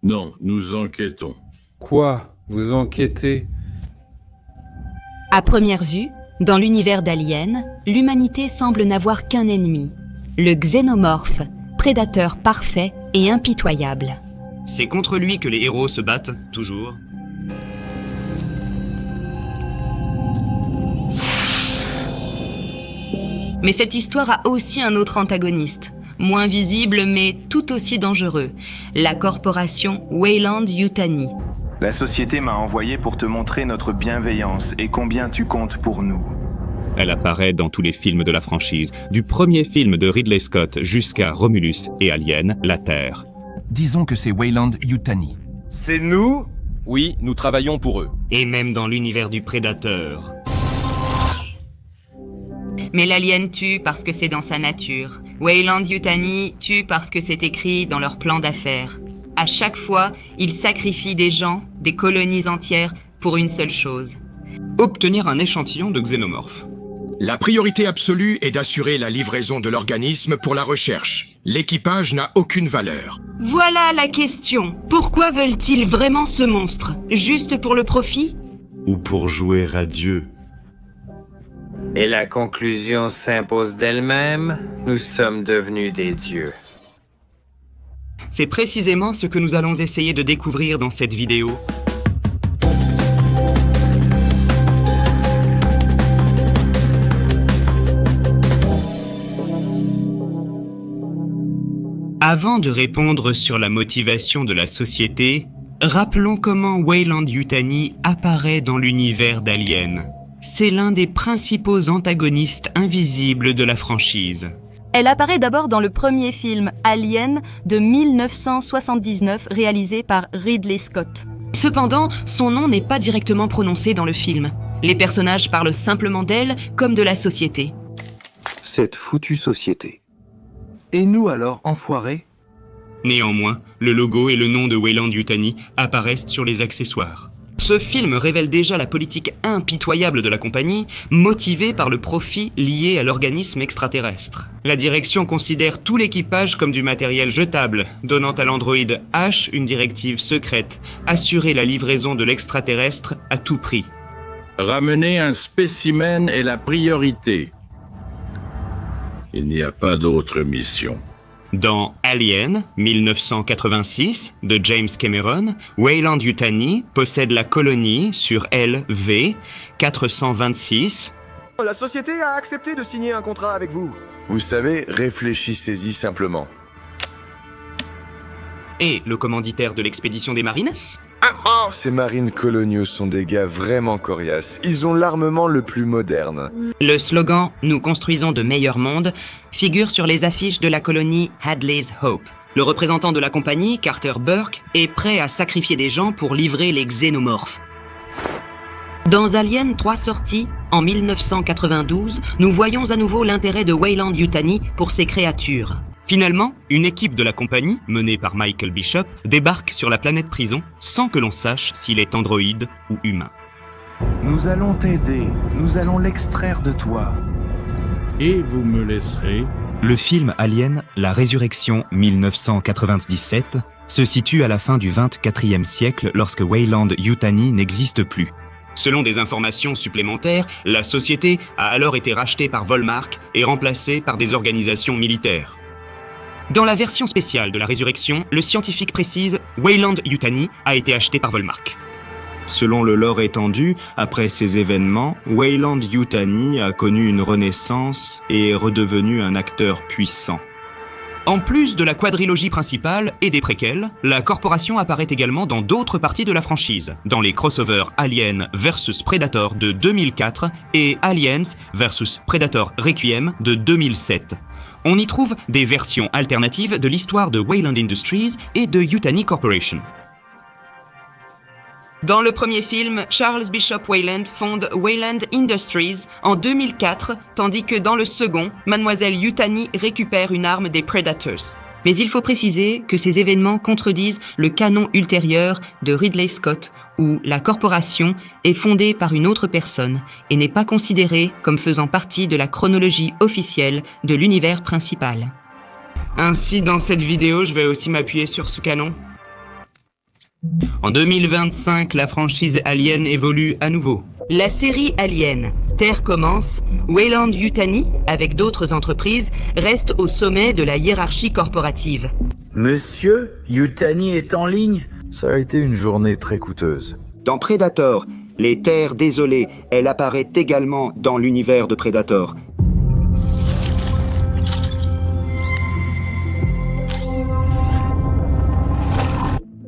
Non, nous enquêtons. Quoi? Vous enquêtez? À première vue, dans l'univers d'Alien, l'humanité semble n'avoir qu'un ennemi, le xénomorphe, prédateur parfait et impitoyable. C'est contre lui que les héros se battent, toujours. Mais cette histoire a aussi un autre antagoniste, moins visible mais tout aussi dangereux, la corporation Weyland-Yutani. La société m'a envoyé pour te montrer notre bienveillance et combien tu comptes pour nous. Elle apparaît dans tous les films de la franchise, du premier film de Ridley Scott jusqu'à Romulus et Alien, la Terre. Disons que c'est Weyland-Yutani. C'est nous? Oui, nous travaillons pour eux. Et même dans l'univers du Prédateur. Mais l'alien tue parce que c'est dans sa nature. Weyland-Yutani tue parce que c'est écrit dans leur plan d'affaires. À chaque fois, ils sacrifient des gens, des colonies entières, pour une seule chose. Obtenir un échantillon de xénomorphe. La priorité absolue est d'assurer la livraison de l'organisme pour la recherche. L'équipage n'a aucune valeur. Voilà la question. Pourquoi veulent-ils vraiment ce monstre? Juste pour le profit? Ou pour jouer à Dieu? Et la conclusion s'impose d'elle-même, nous sommes devenus des dieux. C'est précisément ce que nous allons essayer de découvrir dans cette vidéo. Avant de répondre sur la motivation de la société, rappelons comment Weyland-Yutani apparaît dans l'univers d'Alien. C'est l'un des principaux antagonistes invisibles de la franchise. Elle apparaît d'abord dans le premier film, Alien, de 1979, réalisé par Ridley Scott. Cependant, son nom n'est pas directement prononcé dans le film. Les personnages parlent simplement d'elle comme de la société. Cette foutue société. Et nous alors, enfoirés? Néanmoins, le logo et le nom de Weyland-Yutani apparaissent sur les accessoires. Ce film révèle déjà la politique impitoyable de la compagnie, motivée par le profit lié à l'organisme extraterrestre. La direction considère tout l'équipage comme du matériel jetable, donnant à l'androïde H une directive secrète, assurer la livraison de l'extraterrestre à tout prix. Ramener un spécimen est la priorité. Il n'y a pas d'autre mission. Dans Alien, 1986, de James Cameron, Weyland-Yutani possède la colonie sur LV 426. La société a accepté de signer un contrat avec vous. Vous savez, réfléchissez-y simplement. Et le commanditaire de l'expédition des Marines? Ces marines coloniaux sont des gars vraiment coriaces. Ils ont l'armement le plus moderne. Le slogan « Nous construisons de meilleurs mondes » figure sur les affiches de la colonie Hadley's Hope. Le représentant de la compagnie, Carter Burke, est prêt à sacrifier des gens pour livrer les xénomorphes. Dans Alien 3 sorties, en 1992, nous voyons à nouveau l'intérêt de Weyland-Yutani pour ces créatures. Finalement, une équipe de la compagnie, menée par Michael Bishop, débarque sur la planète prison sans que l'on sache s'il est androïde ou humain. Nous allons t'aider. Nous allons l'extraire de toi. Et vous me laisserez... Le film Alien, La Résurrection 1997 se situe à la fin du XXIVe siècle lorsque Weyland-Yutani n'existe plus. Selon des informations supplémentaires, la société a alors été rachetée par Volmark et remplacée par des organisations militaires. Dans la version spéciale de la Résurrection, le scientifique précise « Weyland-Yutani a été acheté par Volmark ». Selon le lore étendu, après ces événements, Weyland-Yutani a connu une renaissance et est redevenu un acteur puissant. En plus de la quadrilogie principale et des préquels, la corporation apparaît également dans d'autres parties de la franchise, dans les crossovers Alien vs Predator de 2004 et Aliens vs Predator Requiem de 2007. On y trouve des versions alternatives de l'histoire de Weyland Industries et de Yutani Corporation. Dans le premier film, Charles Bishop Weyland fonde Weyland Industries en 2004, tandis que dans le second, Mademoiselle Yutani récupère une arme des Predators. Mais il faut préciser que ces événements contredisent le canon ultérieur de Ridley Scott, où la corporation est fondée par une autre personne et n'est pas considérée comme faisant partie de la chronologie officielle de l'univers principal. Ainsi, dans cette vidéo, je vais aussi m'appuyer sur ce canon. En 2025, la franchise Alien évolue à nouveau. La série Alien, Terre commence, Weyland-Yutani, avec d'autres entreprises, reste au sommet de la hiérarchie corporative. Monsieur, Yutani est en ligne? Ça a été une journée très coûteuse. Dans Predator, les Terres désolées, elle apparaît également dans l'univers de Predator.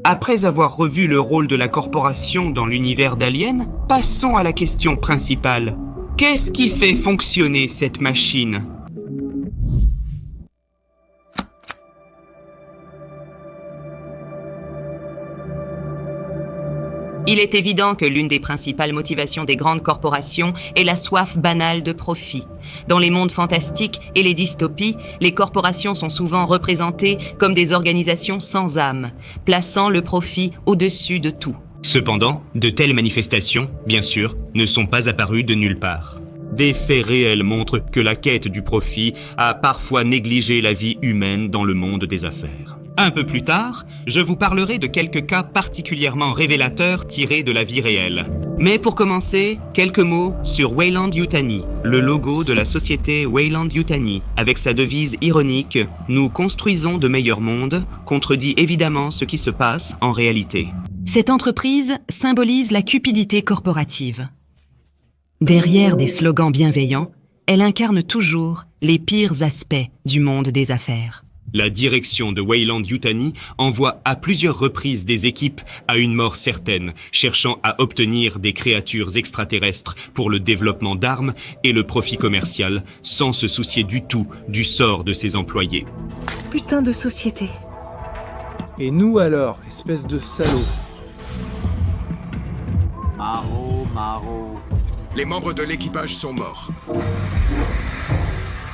Après avoir revu le rôle de la corporation dans l'univers d'Alien, passons à la question principale. Qu'est-ce qui fait fonctionner cette machine ? Il est évident que l'une des principales motivations des grandes corporations est la soif banale de profit. Dans les mondes fantastiques et les dystopies, les corporations sont souvent représentées comme des organisations sans âme, plaçant le profit au-dessus de tout. Cependant, de telles manifestations, bien sûr, ne sont pas apparues de nulle part. Des faits réels montrent que la quête du profit a parfois négligé la vie humaine dans le monde des affaires. Un peu plus tard, je vous parlerai de quelques cas particulièrement révélateurs tirés de la vie réelle. Mais pour commencer, quelques mots sur Weyland-Yutani, le logo de la société Weyland-Yutani. Avec sa devise ironique « Nous construisons de meilleurs mondes » contredit évidemment ce qui se passe en réalité. Cette entreprise symbolise la cupidité corporative. Derrière des slogans bienveillants, elle incarne toujours les pires aspects du monde des affaires. La direction de Weyland-Yutani envoie à plusieurs reprises des équipes à une mort certaine, cherchant à obtenir des créatures extraterrestres pour le développement d'armes et le profit commercial, sans se soucier du tout du sort de ses employés. Putain de société. Et nous alors, espèce de salaud. Maro. Les membres de l'équipage sont morts.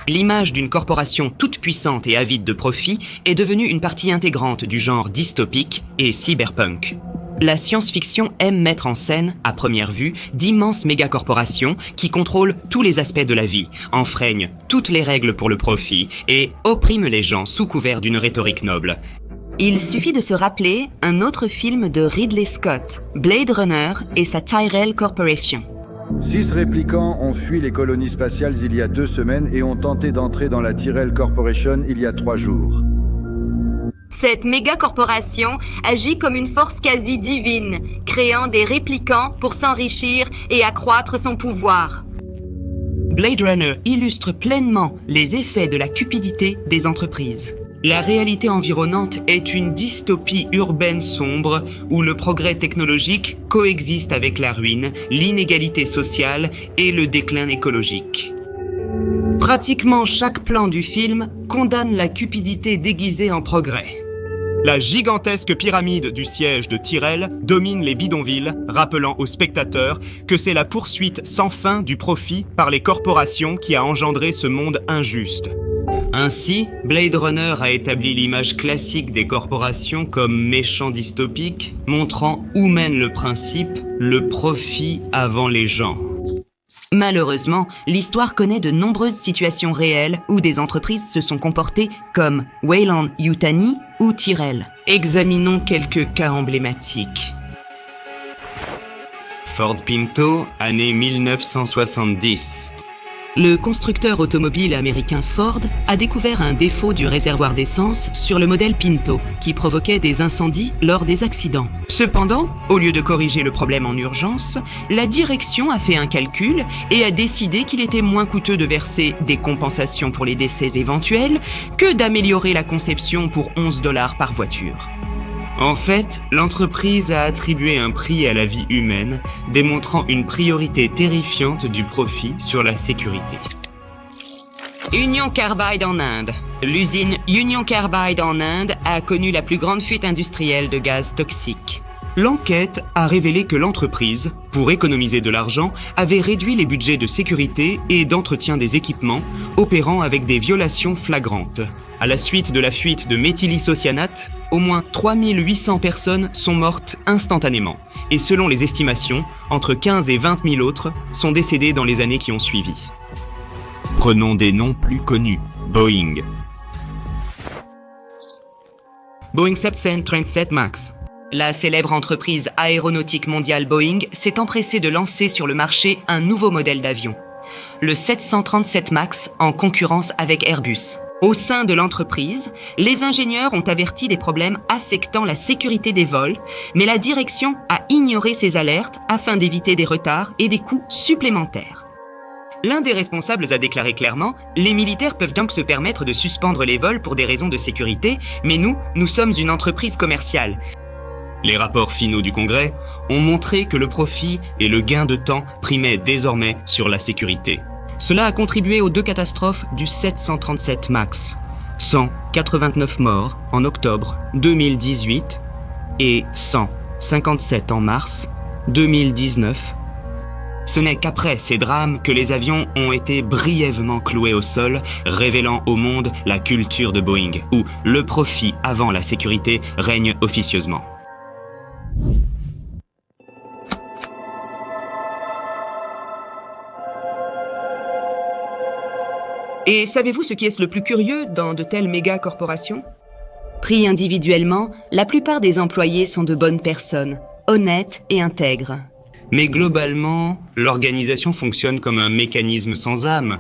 L'image d'une corporation toute puissante et avide de profit est devenue une partie intégrante du genre dystopique et cyberpunk. La science-fiction aime mettre en scène, à première vue, d'immenses mégacorporations qui contrôlent tous les aspects de la vie, enfreignent toutes les règles pour le profit et oppriment les gens sous couvert d'une rhétorique noble. Il suffit de se rappeler un autre film de Ridley Scott, Blade Runner et sa Tyrell Corporation. 6 réplicants ont fui les colonies spatiales il y a 2 semaines et ont tenté d'entrer dans la Tyrell Corporation il y a 3 jours. Cette méga-corporation agit comme une force quasi divine, créant des réplicants pour s'enrichir et accroître son pouvoir. Blade Runner illustre pleinement les effets de la cupidité des entreprises. La réalité environnante est une dystopie urbaine sombre où le progrès technologique coexiste avec la ruine, l'inégalité sociale et le déclin écologique. Pratiquement chaque plan du film condamne la cupidité déguisée en progrès. La gigantesque pyramide du siège de Tyrell domine les bidonvilles, rappelant aux spectateurs que c'est la poursuite sans fin du profit par les corporations qui a engendré ce monde injuste. Ainsi, Blade Runner a établi l'image classique des corporations comme méchants dystopiques, montrant où mène le principe, le profit avant les gens. Malheureusement, l'histoire connaît de nombreuses situations réelles où des entreprises se sont comportées comme Weyland-Yutani ou Tyrell. Examinons quelques cas emblématiques. Ford Pinto, année 1970. Le constructeur automobile américain Ford a découvert un défaut du réservoir d'essence sur le modèle Pinto qui provoquait des incendies lors des accidents. Cependant, au lieu de corriger le problème en urgence, la direction a fait un calcul et a décidé qu'il était moins coûteux de verser des compensations pour les décès éventuels que d'améliorer la conception pour $11 par voiture. En fait, l'entreprise a attribué un prix à la vie humaine, démontrant une priorité terrifiante du profit sur la sécurité. Union Carbide en Inde. L'usine Union Carbide en Inde a connu la plus grande fuite industrielle de gaz toxique. L'enquête a révélé que l'entreprise, pour économiser de l'argent, avait réduit les budgets de sécurité et d'entretien des équipements, opérant avec des violations flagrantes. À la suite de la fuite de méthylisocyanate, au moins 3800 personnes sont mortes instantanément. Et selon les estimations, entre 15 et 20 000 autres sont décédées dans les années qui ont suivi. Prenons des noms plus connus. Boeing. Boeing 737 MAX. La célèbre entreprise aéronautique mondiale Boeing s'est empressée de lancer sur le marché un nouveau modèle d'avion, le 737 MAX, en concurrence avec Airbus. Au sein de l'entreprise, les ingénieurs ont averti des problèmes affectant la sécurité des vols, mais la direction a ignoré ces alertes afin d'éviter des retards et des coûts supplémentaires. L'un des responsables a déclaré clairement « Les militaires peuvent donc se permettre de suspendre les vols pour des raisons de sécurité, mais nous sommes une entreprise commerciale. » Les rapports finaux du Congrès ont montré que le profit et le gain de temps primaient désormais sur la sécurité. Cela a contribué aux 2 catastrophes du 737 MAX. 189 morts en octobre 2018 et 157 en mars 2019. Ce n'est qu'après ces drames que les avions ont été brièvement cloués au sol, révélant au monde la culture de Boeing, où le profit avant la sécurité règne officieusement. Et savez-vous ce qui est le plus curieux dans de telles méga-corporations ? Pris individuellement, la plupart des employés sont de bonnes personnes, honnêtes et intègres. Mais globalement, l'organisation fonctionne comme un mécanisme sans âme.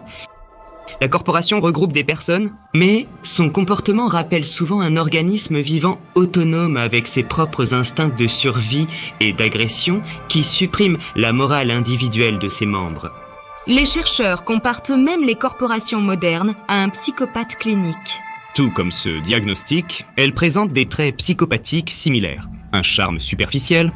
La corporation regroupe des personnes, mais son comportement rappelle souvent un organisme vivant autonome avec ses propres instincts de survie et d'agression qui suppriment la morale individuelle de ses membres. Les chercheurs comparent eux-mêmes les corporations modernes à un psychopathe clinique. Tout comme ce diagnostic, elle présente des traits psychopathiques similaires. Un charme superficiel,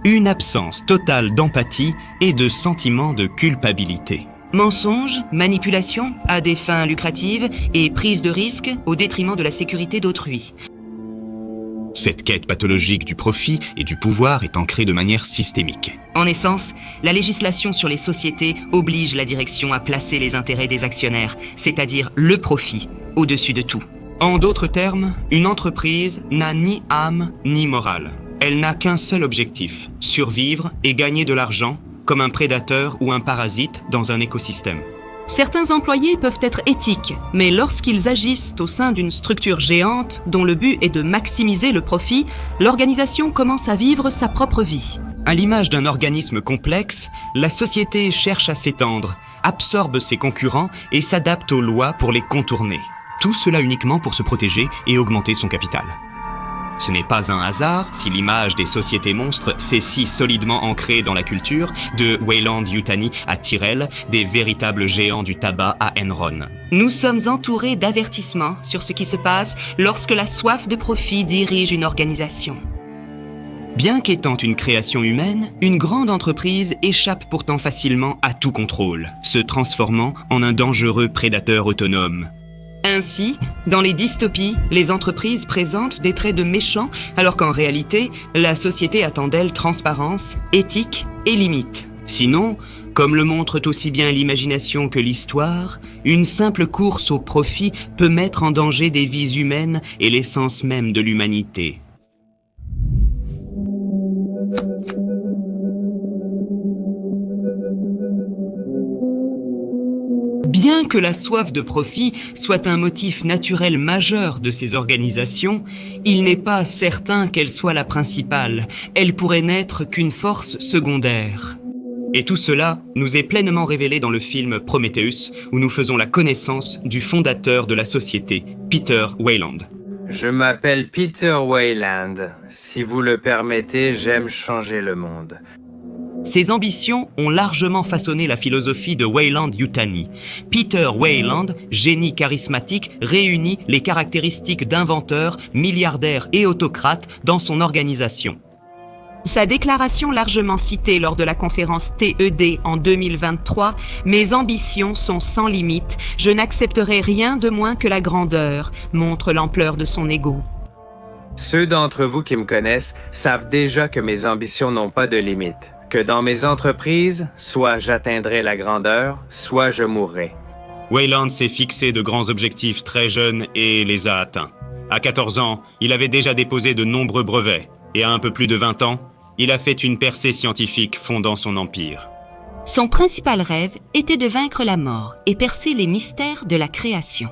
une absence totale d'empathie et de sentiment de culpabilité. Mensonges, manipulation à des fins lucratives et prise de risque au détriment de la sécurité d'autrui. Cette quête pathologique du profit et du pouvoir est ancrée de manière systémique. En essence, la législation sur les sociétés oblige la direction à placer les intérêts des actionnaires, c'est-à-dire le profit, au-dessus de tout. En d'autres termes, une entreprise n'a ni âme ni morale. Elle n'a qu'un seul objectif, survivre et gagner de l'argent, comme un prédateur ou un parasite dans un écosystème. Certains employés peuvent être éthiques, mais lorsqu'ils agissent au sein d'une structure géante dont le but est de maximiser le profit, l'organisation commence à vivre sa propre vie. À l'image d'un organisme complexe, la société cherche à s'étendre, absorbe ses concurrents et s'adapte aux lois pour les contourner. Tout cela uniquement pour se protéger et augmenter son capital. Ce n'est pas un hasard si l'image des sociétés monstres s'est si solidement ancrée dans la culture, de Weyland-Yutani à Tyrell, des véritables géants du tabac à Enron. Nous sommes entourés d'avertissements sur ce qui se passe lorsque la soif de profit dirige une organisation. Bien qu'étant une création humaine, une grande entreprise échappe pourtant facilement à tout contrôle, se transformant en un dangereux prédateur autonome. Ainsi, dans les dystopies, les entreprises présentent des traits de méchants, alors qu'en réalité, la société attend d'elles transparence, éthique et limites. Sinon, comme le montrent aussi bien l'imagination que l'histoire, une simple course au profit peut mettre en danger des vies humaines et l'essence même de l'humanité. Bien que la soif de profit soit un motif naturel majeur de ces organisations, il n'est pas certain qu'elle soit la principale. Elle pourrait n'être qu'une force secondaire. Et tout cela nous est pleinement révélé dans le film Prometheus, où nous faisons la connaissance du fondateur de la société, Peter Weyland. Je m'appelle Peter Weyland. Si vous le permettez, j'aime changer le monde. Ses ambitions ont largement façonné la philosophie de Weyland-Yutani. Peter Weyland, génie charismatique, réunit les caractéristiques d'inventeur, milliardaire et autocrate dans son organisation. Sa déclaration largement citée lors de la conférence TED en 2023, « Mes ambitions sont sans limite, je n'accepterai rien de moins que la grandeur », montre l'ampleur de son ego. Ceux d'entre vous qui me connaissent savent déjà que mes ambitions n'ont pas de limite. Que dans mes entreprises, soit j'atteindrai la grandeur, soit je mourrai. Weyland s'est fixé de grands objectifs très jeune et les a atteints. À 14 ans, il avait déjà déposé de nombreux brevets, et à un peu plus de 20 ans, il a fait une percée scientifique fondant son empire. Son principal rêve était de vaincre la mort et percer les mystères de la création.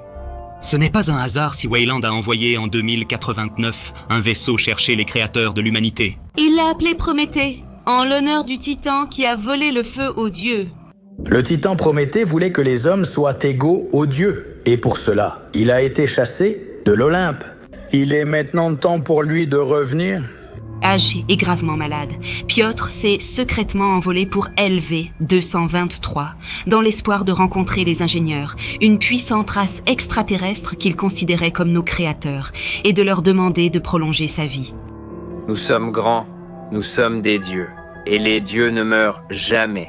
Ce n'est pas un hasard si Weyland a envoyé en 2089 un vaisseau chercher les créateurs de l'humanité. Il l'a appelé Prométhée, en l'honneur du titan qui a volé le feu aux dieux. Le titan Prométhée voulait que les hommes soient égaux aux dieux. Et pour cela, il a été chassé de l'Olympe. Il est maintenant temps pour lui de revenir. Âgé et gravement malade, Piotr s'est secrètement envolé pour LV-223, dans l'espoir de rencontrer les ingénieurs, une puissante race extraterrestre qu'il considérait comme nos créateurs, et de leur demander de prolonger sa vie. Nous sommes grands, nous sommes des dieux, et les dieux ne meurent jamais.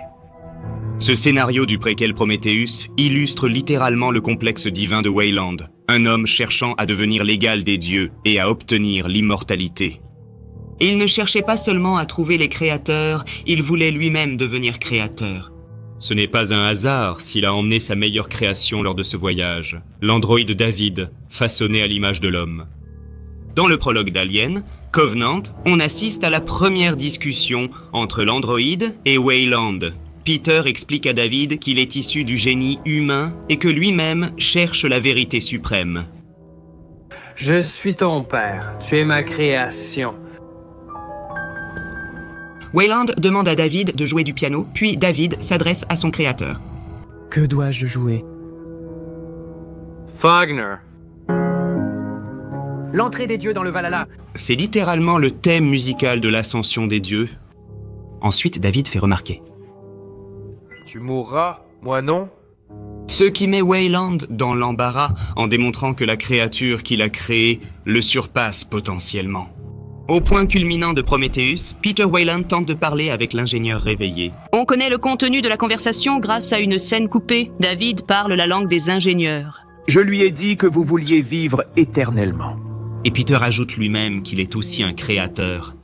Ce scénario du préquel Prometheus illustre littéralement le complexe divin de Weyland, un homme cherchant à devenir l'égal des dieux et à obtenir l'immortalité. Il ne cherchait pas seulement à trouver les créateurs, il voulait lui-même devenir créateur. Ce n'est pas un hasard s'il a emmené sa meilleure création lors de ce voyage, l'androïde David, façonné à l'image de l'homme. Dans le prologue d'Alien, Covenant, on assiste à la première discussion entre l'androïde et Weyland. Peter explique à David qu'il est issu du génie humain et que lui-même cherche la vérité suprême. Je suis ton père, tu es ma création. Weyland demande à David de jouer du piano, puis David s'adresse à son créateur. Que dois-je jouer? Fagner. L'entrée des dieux dans le Valhalla. C'est littéralement le thème musical de l'ascension des dieux. Ensuite, David fait remarquer. Tu mourras, moi non? Ce qui met Weyland dans l'embarras en démontrant que la créature qu'il a créée le surpasse potentiellement. Au point culminant de Prometheus, Peter Weyland tente de parler avec l'ingénieur réveillé. On connaît le contenu de la conversation grâce à une scène coupée. David parle la langue des ingénieurs. Je lui ai dit que vous vouliez vivre éternellement. Et Peter ajoute lui-même qu'il est aussi un créateur.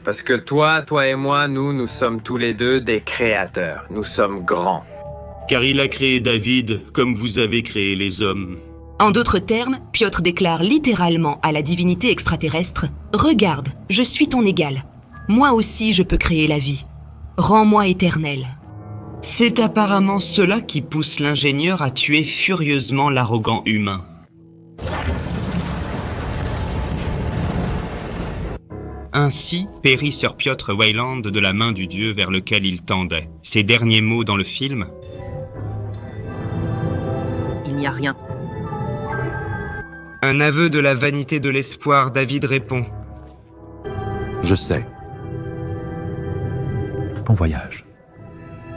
Parce que toi et moi, nous sommes tous les deux des créateurs. Nous sommes grands. Car il a créé David comme vous avez créé les hommes. En d'autres termes, Piotr déclare littéralement à la divinité extraterrestre « Regarde, je suis ton égal. Moi aussi je peux créer la vie. Rends-moi éternel. » C'est apparemment cela qui pousse l'ingénieur à tuer furieusement l'arrogant humain. Ainsi périt Sir Piotr Weyland de la main du dieu vers lequel il tendait. Ses derniers mots dans le film. Il n'y a rien. Un aveu de la vanité de l'espoir, David répond. Je sais. Bon voyage,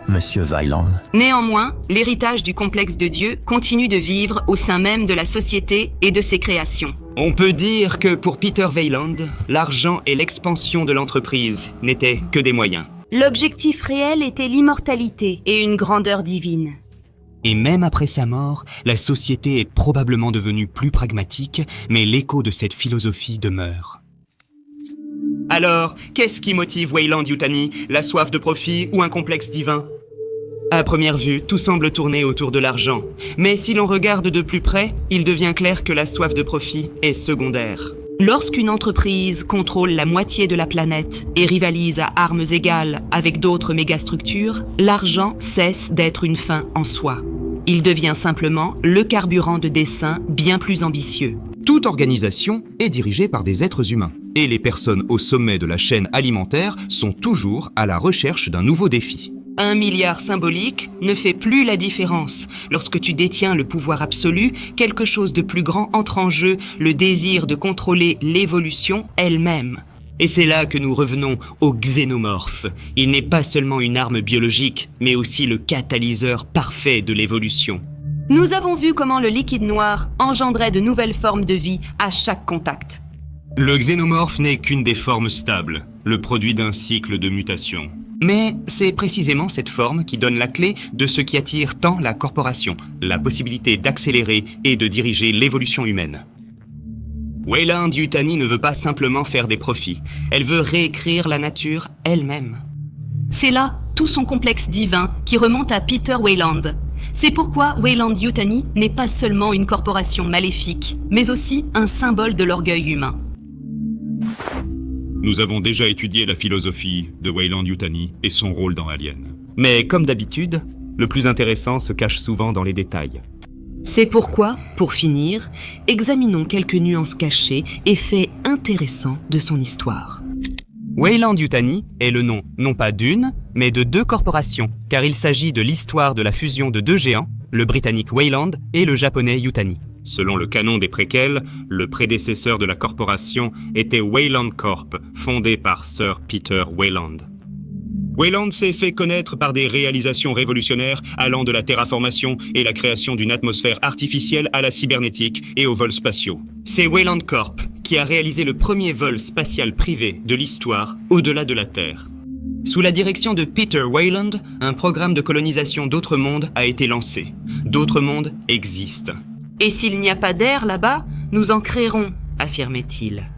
Monsieur Weyland. Néanmoins, l'héritage du complexe de Dieu continue de vivre au sein même de la société et de ses créations. On peut dire que pour Peter Weyland, l'argent et l'expansion de l'entreprise n'étaient que des moyens. L'objectif réel était l'immortalité et une grandeur divine. Et même après sa mort, la société est probablement devenue plus pragmatique, mais l'écho de cette philosophie demeure. Alors, qu'est-ce qui motive Weyland Yutani? La soif de profit ou un complexe divin? À première vue, tout semble tourner autour de l'argent. Mais si l'on regarde de plus près, il devient clair que la soif de profit est secondaire. Lorsqu'une entreprise contrôle la moitié de la planète et rivalise à armes égales avec d'autres mégastructures, l'argent cesse d'être une fin en soi. Il devient simplement le carburant de desseins bien plus ambitieux. Toute organisation est dirigée par des êtres humains. Et les personnes au sommet de la chaîne alimentaire sont toujours à la recherche d'un nouveau défi. 1 milliard symbolique ne fait plus la différence. Lorsque tu détiens le pouvoir absolu, quelque chose de plus grand entre en jeu, le désir de contrôler l'évolution elle-même. Et c'est là que nous revenons au xénomorphe. Il n'est pas seulement une arme biologique, mais aussi le catalyseur parfait de l'évolution. Nous avons vu comment le liquide noir engendrait de nouvelles formes de vie à chaque contact. Le xénomorphe n'est qu'une des formes stables, le produit d'un cycle de mutation. Mais c'est précisément cette forme qui donne la clé de ce qui attire tant la corporation, la possibilité d'accélérer et de diriger l'évolution humaine. Weyland Yutani ne veut pas simplement faire des profits, elle veut réécrire la nature elle-même. C'est là tout son complexe divin qui remonte à Peter Weyland. C'est pourquoi Weyland Yutani n'est pas seulement une corporation maléfique, mais aussi un symbole de l'orgueil humain. Nous avons déjà étudié la philosophie de Weyland Yutani et son rôle dans Alien. Mais comme d'habitude, le plus intéressant se cache souvent dans les détails. C'est pourquoi, pour finir, examinons quelques nuances cachées et faits intéressants de son histoire. Weyland-Yutani est le nom non pas d'une, mais de 2 corporations, car il s'agit de l'histoire de la fusion de 2 géants, le britannique Weyland et le japonais Yutani. Selon le canon des préquels, le prédécesseur de la corporation était Weyland Corp, fondé par Sir Peter Weyland. Weyland s'est fait connaître par des réalisations révolutionnaires allant de la terraformation et la création d'une atmosphère artificielle à la cybernétique et aux vols spatiaux. C'est Weyland Corp qui a réalisé le premier vol spatial privé de l'histoire au-delà de la Terre. Sous la direction de Peter Weyland, un programme de colonisation d'autres mondes a été lancé. D'autres mondes existent. Et s'il n'y a pas d'air là-bas, nous en créerons, affirmait-il.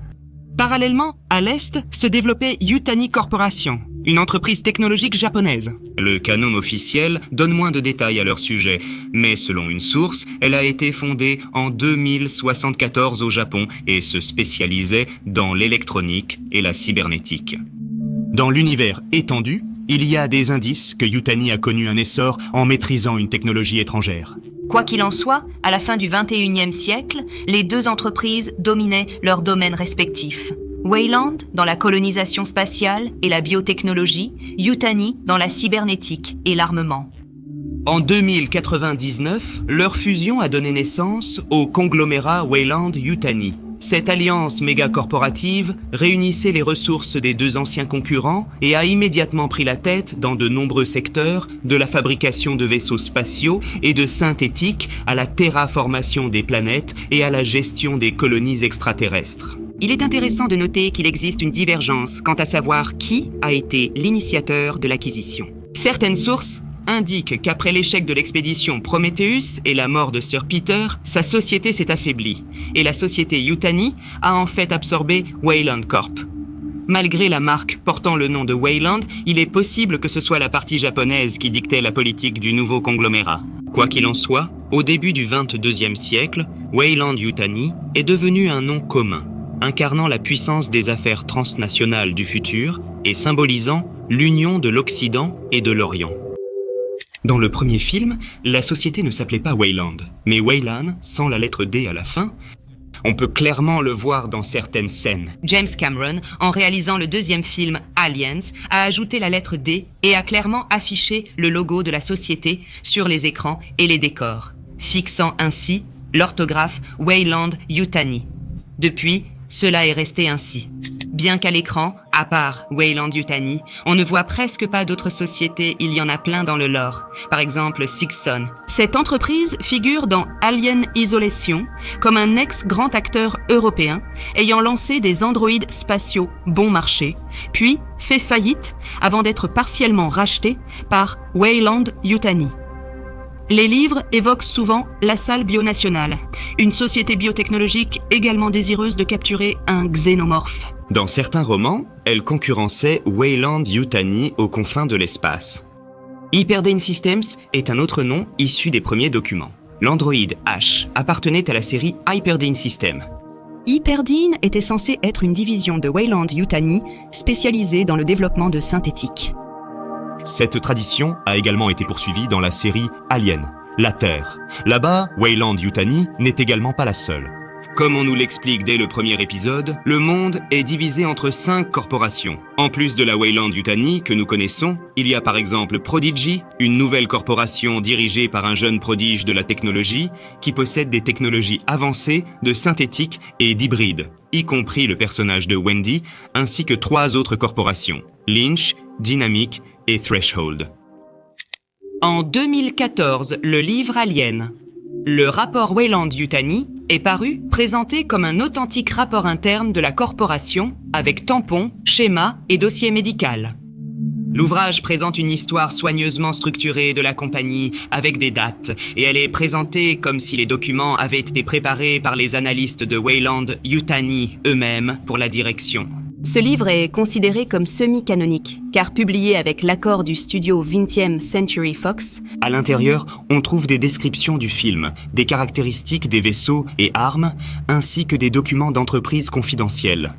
Parallèlement, à l'Est, se développait Yutani Corporation, une entreprise technologique japonaise. Le canon officiel donne moins de détails à leur sujet, mais selon une source, elle a été fondée en 2074 au Japon et se spécialisait dans l'électronique et la cybernétique. Dans l'univers étendu, il y a des indices que Yutani a connu un essor en maîtrisant une technologie étrangère. Quoi qu'il en soit, à la fin du XXIe siècle, les 2 entreprises dominaient leurs domaines respectifs. Weyland dans la colonisation spatiale et la biotechnologie, Yutani dans la cybernétique et l'armement. En 2099, leur fusion a donné naissance au conglomérat Weyland-Yutani. Cette alliance méga-corporative réunissait les ressources des 2 anciens concurrents et a immédiatement pris la tête dans de nombreux secteurs, de la fabrication de vaisseaux spatiaux et de synthétique à la terraformation des planètes et à la gestion des colonies extraterrestres. Il est intéressant de noter qu'il existe une divergence quant à savoir qui a été l'initiateur de l'acquisition. Certaines sources indique qu'après l'échec de l'expédition Prometheus et la mort de Sir Peter, sa société s'est affaiblie, et la société Yutani a en fait absorbé Weyland Corp. Malgré la marque portant le nom de Weyland, il est possible que ce soit la partie japonaise qui dictait la politique du nouveau conglomérat. Quoi qu'il en soit, au début du XXIe siècle, Weyland-Yutani est devenu un nom commun, incarnant la puissance des affaires transnationales du futur et symbolisant l'union de l'Occident et de l'Orient. Dans le premier film, la société ne s'appelait pas Weyland, mais Weyland, sans la lettre D à la fin. On peut clairement le voir dans certaines scènes. James Cameron, en réalisant le 2e film Aliens, a ajouté la lettre D et a clairement affiché le logo de la société sur les écrans et les décors, fixant ainsi l'orthographe Weyland-Yutani. Depuis, cela est resté ainsi. Bien qu'à l'écran, à part Weyland-Yutani, on ne voit presque pas d'autres sociétés, il y en a plein dans le lore. Par exemple, Sixon. Cette entreprise figure dans Alien Isolation comme un ex-grand acteur européen ayant lancé des androïdes spatiaux bon marché, puis fait faillite avant d'être partiellement racheté par Weyland-Yutani. Les livres évoquent souvent la Salle Bionationale, une société biotechnologique également désireuse de capturer un xénomorphe. Dans certains romans, elle concurrençait Weyland-Yutani aux confins de l'espace. Hyperdine Systems est un autre nom issu des premiers documents. L'androïde H appartenait à la série Hyperdine System. Hyperdine était censé être une division de Weyland-Yutani spécialisée dans le développement de synthétique. Cette tradition a également été poursuivie dans la série Alien, la Terre. Là-bas, Weyland-Yutani n'est également pas la seule. Comme on nous l'explique dès le premier épisode, le monde est divisé entre 5 corporations. En plus de la Weyland-Yutani que nous connaissons, il y a par exemple Prodigy, une nouvelle corporation dirigée par un jeune prodige de la technologie qui possède des technologies avancées de synthétique et d'hybride, y compris le personnage de Wendy, ainsi que 3 autres corporations, Lynch, Dynamic et Threshold. En 2014, le livre Alien, le rapport Weyland-Yutani, est paru présenté comme un authentique rapport interne de la corporation avec tampons, schémas et dossier médical. L'ouvrage présente une histoire soigneusement structurée de la compagnie avec des dates et elle est présentée comme si les documents avaient été préparés par les analystes de Weyland-Yutani eux-mêmes pour la direction. Ce livre est considéré comme semi-canonique, car publié avec l'accord du studio 20th Century Fox. À l'intérieur, on trouve des descriptions du film, des caractéristiques des vaisseaux et armes, ainsi que des documents d'entreprise confidentiels.